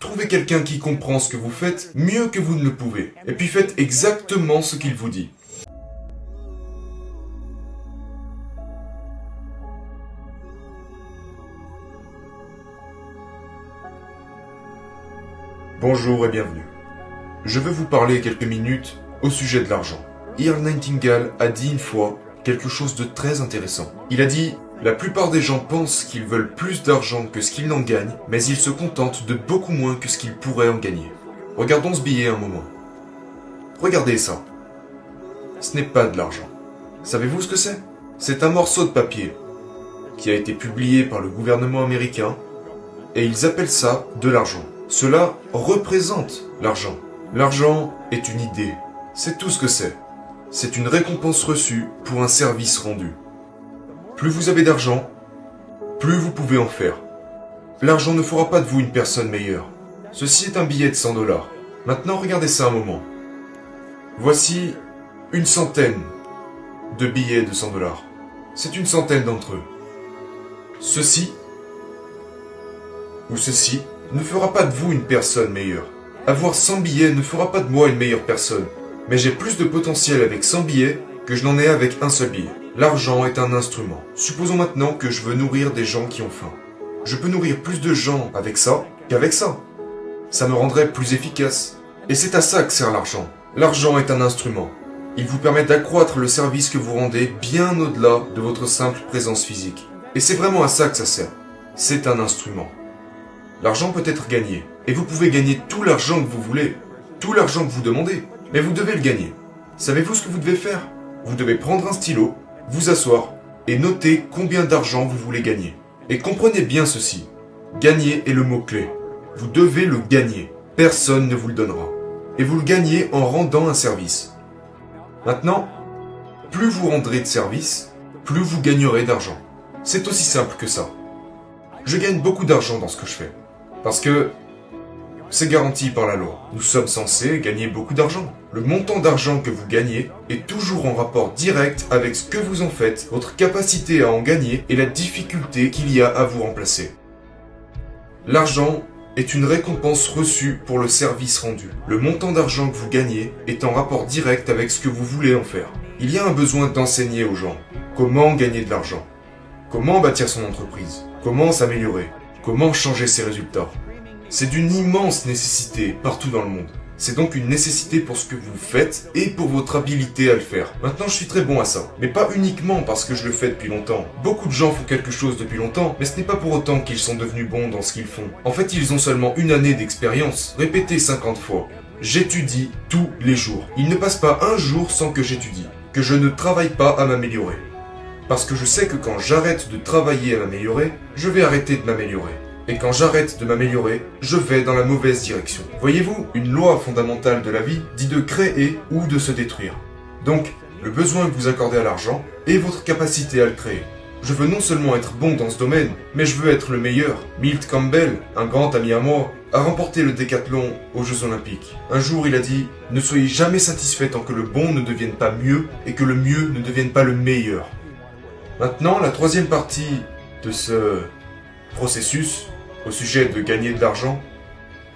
Trouvez quelqu'un qui comprend ce que vous faites mieux que vous ne le pouvez. Et puis faites exactement ce qu'il vous dit. Bonjour et bienvenue. Je vais vous parler quelques minutes au sujet de l'argent. Earl Nightingale a dit une fois quelque chose de très intéressant. Il a dit « La plupart des gens pensent qu'ils veulent plus d'argent que ce qu'ils n'en gagnent, mais ils se contentent de beaucoup moins que ce qu'ils pourraient en gagner. » Regardons ce billet un moment. Regardez ça. Ce n'est pas de l'argent. Savez-vous ce que c'est? C'est un morceau de papier qui a été publié par le gouvernement américain et ils appellent ça de l'argent. Cela représente l'argent. L'argent est une idée. C'est tout ce que c'est. C'est une récompense reçue pour un service rendu. Plus vous avez d'argent, plus vous pouvez en faire. L'argent ne fera pas de vous une personne meilleure. Ceci est un billet de 100 $. Maintenant, regardez ça un moment. Voici une centaine de billets de 100 $. C'est une centaine d'entre eux. Ceci ou ceci ne fera pas de vous une personne meilleure. Avoir 100 billets ne fera pas de moi une meilleure personne. Mais j'ai plus de potentiel avec 100 billets que je n'en ai avec un seul billet. L'argent est un instrument. Supposons maintenant que je veux nourrir des gens qui ont faim. Je peux nourrir plus de gens avec ça qu'avec ça. Ça me rendrait plus efficace. Et c'est à ça que sert l'argent. L'argent est un instrument. Il vous permet d'accroître le service que vous rendez bien au-delà de votre simple présence physique. Et c'est vraiment à ça que ça sert. C'est un instrument. L'argent peut être gagné. Et vous pouvez gagner tout l'argent que vous voulez. Tout l'argent que vous demandez. Mais vous devez le gagner. Savez-vous ce que vous devez faire? Vous devez prendre un stylo, vous asseoir et noter combien d'argent vous voulez gagner. Et comprenez bien ceci. Gagner est le mot-clé. Vous devez le gagner. Personne ne vous le donnera. Et vous le gagnez en rendant un service. Maintenant, plus vous rendrez de service, plus vous gagnerez d'argent. C'est aussi simple que ça. Je gagne beaucoup d'argent dans ce que je fais. Parce que c'est garanti par la loi. Nous sommes censés gagner beaucoup d'argent. Le montant d'argent que vous gagnez est toujours en rapport direct avec ce que vous en faites, votre capacité à en gagner et la difficulté qu'il y a à vous remplacer. L'argent est une récompense reçue pour le service rendu. Le montant d'argent que vous gagnez est en rapport direct avec ce que vous voulez en faire. Il y a un besoin d'enseigner aux gens comment gagner de l'argent, comment bâtir son entreprise, comment s'améliorer, comment changer ses résultats. C'est d'une immense nécessité partout dans le monde. C'est donc une nécessité pour ce que vous faites et pour votre habilité à le faire. Maintenant, je suis très bon à ça. Mais pas uniquement parce que je le fais depuis longtemps. Beaucoup de gens font quelque chose depuis longtemps, mais ce n'est pas pour autant qu'ils sont devenus bons dans ce qu'ils font. En fait, ils ont seulement une année d'expérience, répétée 50 fois. J'étudie tous les jours. Il ne passe pas un jour sans que j'étudie, que je ne travaille pas à m'améliorer. Parce que je sais que quand j'arrête de travailler à m'améliorer, je vais arrêter de m'améliorer. Et quand j'arrête de m'améliorer, je vais dans la mauvaise direction. Voyez-vous, une loi fondamentale de la vie dit de créer ou de se détruire. Donc, le besoin que vous accordez à l'argent est votre capacité à le créer. Je veux non seulement être bon dans ce domaine, mais je veux être le meilleur. Milt Campbell, un grand ami à moi, a remporté le décathlon aux Jeux Olympiques. Un jour, il a dit « Ne soyez jamais satisfait tant que le bon ne devienne pas mieux et que le mieux ne devienne pas le meilleur. » Maintenant, la troisième partie de ce processus au sujet de gagner de l'argent,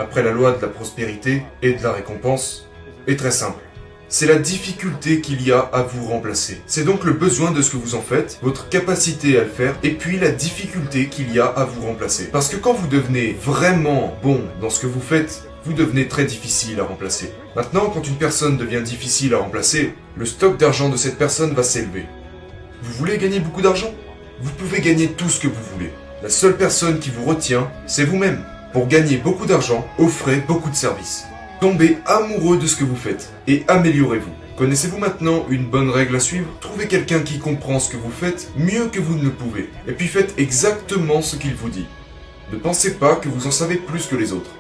après la loi de la prospérité et de la récompense, est très simple. C'est la difficulté qu'il y a à vous remplacer. C'est donc le besoin de ce que vous en faites, votre capacité à le faire, et puis la difficulté qu'il y a à vous remplacer. Parce que quand vous devenez vraiment bon dans ce que vous faites, vous devenez très difficile à remplacer. Maintenant, quand une personne devient difficile à remplacer, le stock d'argent de cette personne va s'élever. Vous voulez gagner beaucoup d'argent? Vous pouvez gagner tout ce que vous voulez. La seule personne qui vous retient, c'est vous-même. Pour gagner beaucoup d'argent, offrez beaucoup de services. Tombez amoureux de ce que vous faites et améliorez-vous. Connaissez-vous maintenant une bonne règle à suivre? Trouvez quelqu'un qui comprend ce que vous faites mieux que vous ne le pouvez. Et puis faites exactement ce qu'il vous dit. Ne pensez pas que vous en savez plus que les autres.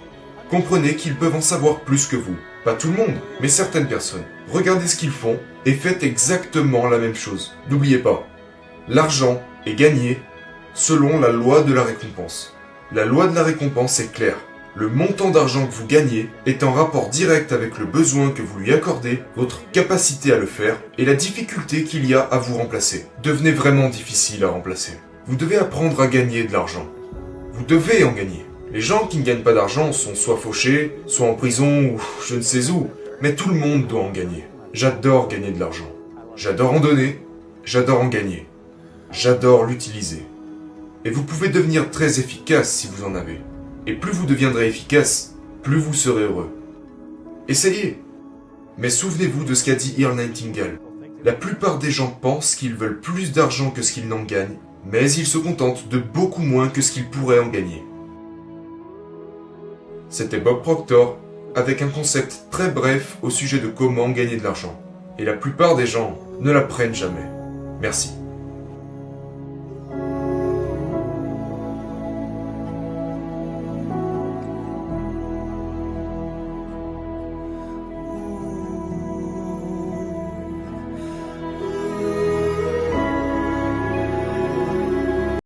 Comprenez qu'ils peuvent en savoir plus que vous. Pas tout le monde, mais certaines personnes. Regardez ce qu'ils font et faites exactement la même chose. N'oubliez pas, l'argent est gagné selon la loi de la récompense. La loi de la récompense est claire. Le montant d'argent que vous gagnez est en rapport direct avec le besoin que vous lui accordez, votre capacité à le faire et la difficulté qu'il y a à vous remplacer. Devenez vraiment difficile à remplacer. Vous devez apprendre à gagner de l'argent. Vous devez en gagner. Les gens qui ne gagnent pas d'argent sont soit fauchés, soit en prison ou je ne sais où, mais tout le monde doit en gagner. J'adore gagner de l'argent. J'adore en donner, j'adore en gagner. J'adore l'utiliser. Et vous pouvez devenir très efficace si vous en avez. Et plus vous deviendrez efficace, plus vous serez heureux. Essayez. Mais souvenez-vous de ce qu'a dit Earl Nightingale. La plupart des gens pensent qu'ils veulent plus d'argent que ce qu'ils n'en gagnent, mais ils se contentent de beaucoup moins que ce qu'ils pourraient en gagner. C'était Bob Proctor, avec un concept très bref au sujet de comment gagner de l'argent. Et la plupart des gens ne l'apprennent jamais. Merci.